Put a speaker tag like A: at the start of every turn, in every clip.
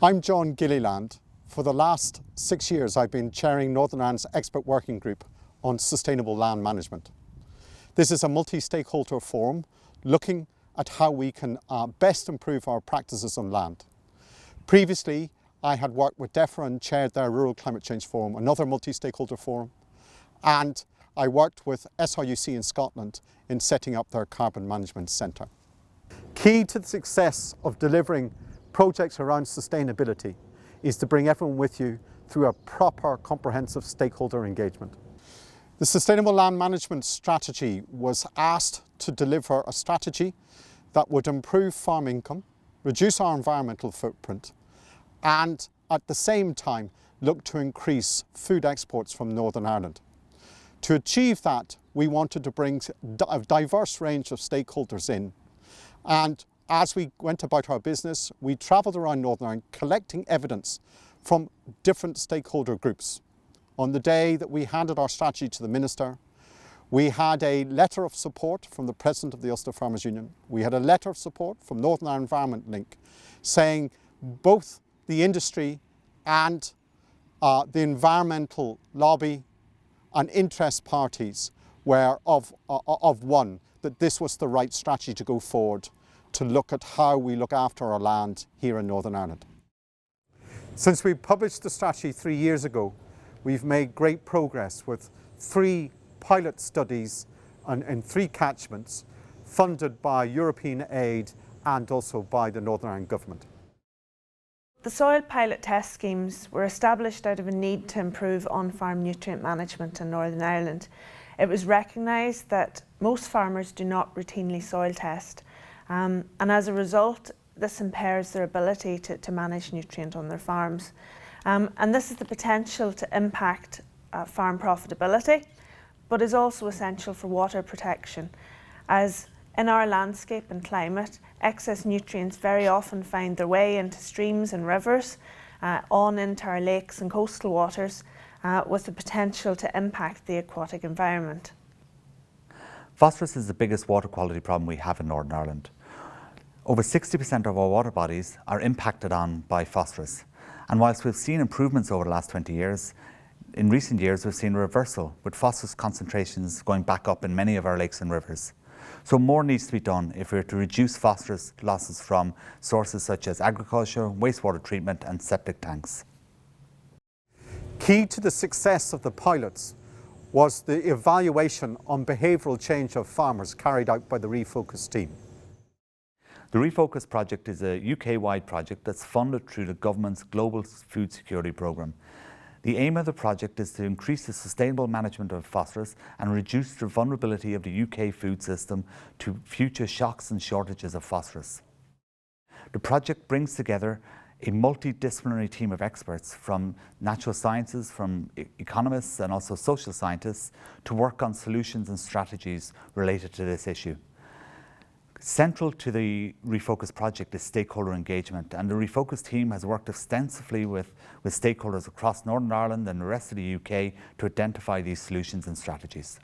A: I'm John Gilliland. For the last 6 years, I've been chairing Northern Ireland's expert working group on sustainable land management. This is a multi-stakeholder forum looking at how we can best improve our practices on land. Previously, I had worked with DEFRA and chaired their Rural Climate Change Forum, another multi-stakeholder forum, and I worked with SRUC in Scotland in setting up their Carbon Management Centre. Key to the success of delivering projects around sustainability is to bring everyone with you through a proper, comprehensive stakeholder engagement. The Sustainable Land Management Strategy was asked to deliver a strategy that would improve farm income, reduce our environmental footprint, and at the same time look to increase food exports from Northern Ireland. To achieve that, we wanted to bring a diverse range of stakeholders in, and as we went about our business, we travelled around Northern Ireland collecting evidence from different stakeholder groups. On the day that we handed our strategy to the Minister, we had a letter of support from the President of the Ulster Farmers Union. We had a letter of support from Northern Ireland Environment Link saying both the industry and the environmental lobby and interest parties were of one, that this was the right strategy to go forward to look at how we look after our land here in Northern Ireland. Since we published the strategy 3 years ago, we've made great progress with 3 pilot studies in 3 catchments funded by European aid and also by the Northern Ireland Government.
B: The soil pilot test schemes were established out of a need to improve on-farm nutrient management in Northern Ireland. It was recognised that most farmers do not routinely soil test, and as a result this impairs their ability to manage nutrient on their farms. And this has the potential to impact farm profitability, but is also essential for water protection, as in our landscape and climate, excess nutrients very often find their way into streams and rivers, on into our lakes and coastal waters, with the potential to impact the aquatic environment.
C: Phosphorus is the biggest water quality problem we have in Northern Ireland. Over 60% of our water bodies are impacted on by phosphorus. And whilst we've seen improvements over the last 20 years, in recent years we've seen a reversal, with phosphorus concentrations going back up in many of our lakes and rivers. So more needs to be done if we're to reduce phosphorus losses from sources such as agriculture, wastewater treatment and septic tanks.
A: Key to the success of the pilots was the evaluation on behavioural change of farmers carried out by the REPHOKUS team.
C: The REPHOKUS Project is a UK-wide project that's funded through the government's Global Food Security Programme. The aim of the project is to increase the sustainable management of phosphorus and reduce the vulnerability of the UK food system to future shocks and shortages of phosphorus. The project brings together a multidisciplinary team of experts from natural sciences, from economists and also social scientists to work on solutions and strategies related to this issue. Central to the REPHOKUS project is stakeholder engagement, and the REPHOKUS team has worked extensively with stakeholders across Northern Ireland and the rest of the UK to identify these solutions and strategies.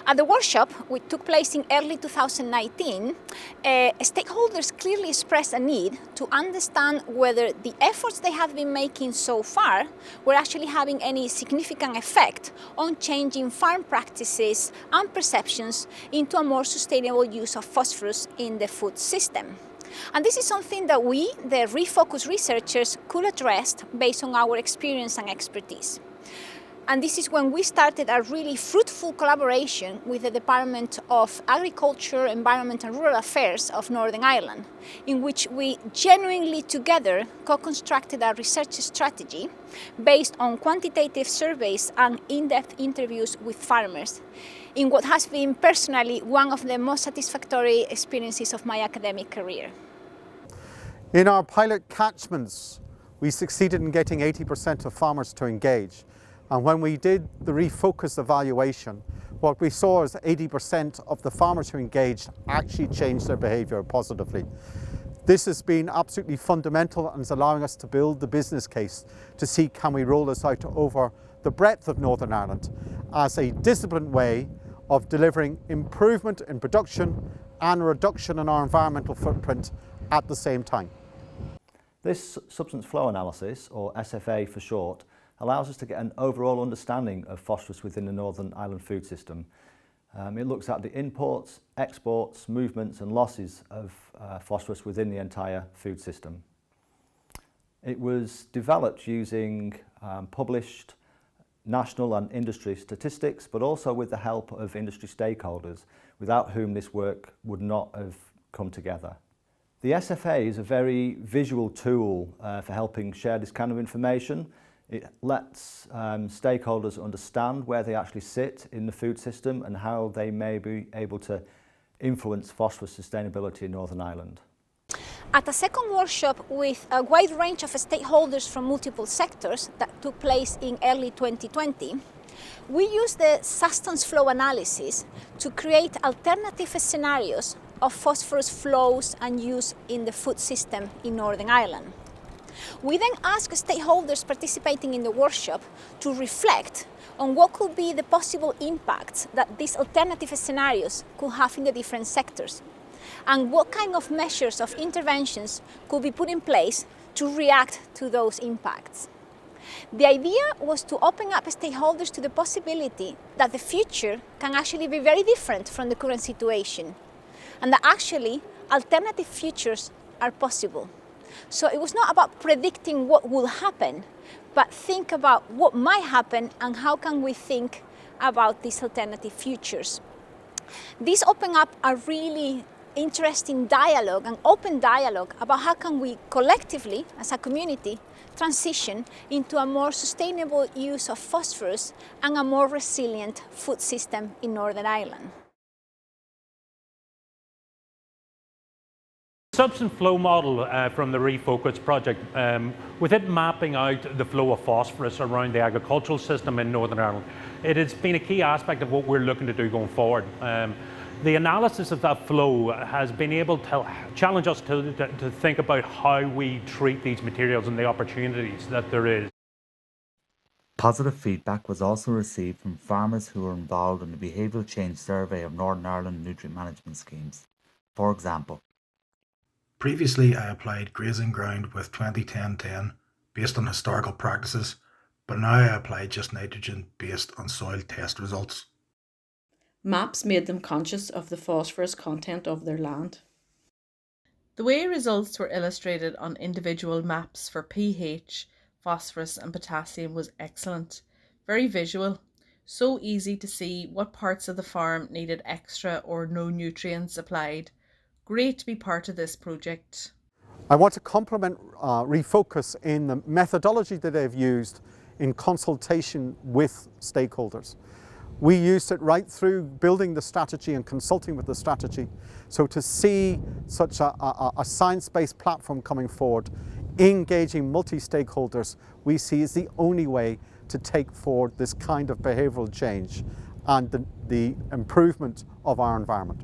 D: At the workshop, which took place in early 2019, stakeholders clearly expressed a need to understand whether the efforts they have been making so far were actually having any significant effect on changing farm practices and perceptions into a more sustainable use of phosphorus in the food system. And this is something that we, the REPHOKUS researchers, could address based on our experience and expertise. And this is when we started a really fruitful collaboration with the Department of Agriculture, Environment and Rural Affairs of Northern Ireland, in which we genuinely together co-constructed a research strategy based on quantitative surveys and in-depth interviews with farmers, in what has been personally one of the most satisfactory experiences of my academic career.
A: In our pilot catchments, we succeeded in getting 80% of farmers to engage. And when we did the REPHOKUS evaluation, what we saw is 80% of the farmers who engaged actually changed their behaviour positively. This has been absolutely fundamental and is allowing us to build the business case to see can we roll this out over the breadth of Northern Ireland as a disciplined way of delivering improvement in production and reduction in our environmental footprint at the same time.
E: This substance flow analysis, or SFA for short, allows us to get an overall understanding of phosphorus within the Northern Ireland food system. It looks at the imports, exports, movements and losses of phosphorus within the entire food system. It was developed using published national and industry statistics, but also with the help of industry stakeholders, without whom this work would not have come together. The SFA is a very visual tool for helping share this kind of information. It lets stakeholders understand where they actually sit in the food system and how they may be able to influence phosphorus sustainability in Northern Ireland.
D: At a second workshop with a wide range of stakeholders from multiple sectors that took place in early 2020, we used the substance flow analysis to create alternative scenarios of phosphorus flows and use in the food system in Northern Ireland. We then asked stakeholders participating in the workshop to reflect on what could be the possible impacts that these alternative scenarios could have in the different sectors, and what kind of measures of interventions could be put in place to react to those impacts. The idea was to open up stakeholders to the possibility that the future can actually be very different from the current situation, and that actually alternative futures are possible. So it was not about predicting what will happen, but think about what might happen and how can we think about these alternative futures. These open up a really interesting dialogue, an open dialogue about how can we collectively, as a community, transition into a more sustainable use of phosphorus and a more resilient food system in Northern Ireland.
F: Substance flow model from the REPHOKUS project, with it mapping out the flow of phosphorus around the agricultural system in Northern Ireland, it has been a key aspect of what we're looking to do going forward. The analysis of that flow has been able to challenge us to think about how we treat these materials and the opportunities that there is.
C: Positive feedback was also received from farmers who were involved in the behavioural change survey of Northern Ireland nutrient management schemes. For example,
G: previously, I applied grazing ground with 20-10-10 based on historical practices, but now I apply just nitrogen based on soil test results.
H: Maps made them conscious of the phosphorus content of their land.
I: The way results were illustrated on individual maps for pH, phosphorus and potassium was excellent. Very visual, so easy to see what parts of the farm needed extra or no nutrients applied. Great to be part of this project.
A: I want to compliment REPHOKUS in the methodology that they've used in consultation with stakeholders. We used it right through building the strategy and consulting with the strategy. So to see such a science-based platform coming forward, engaging multi-stakeholders, we see is the only way to take forward this kind of behavioural change and the improvement of our environment.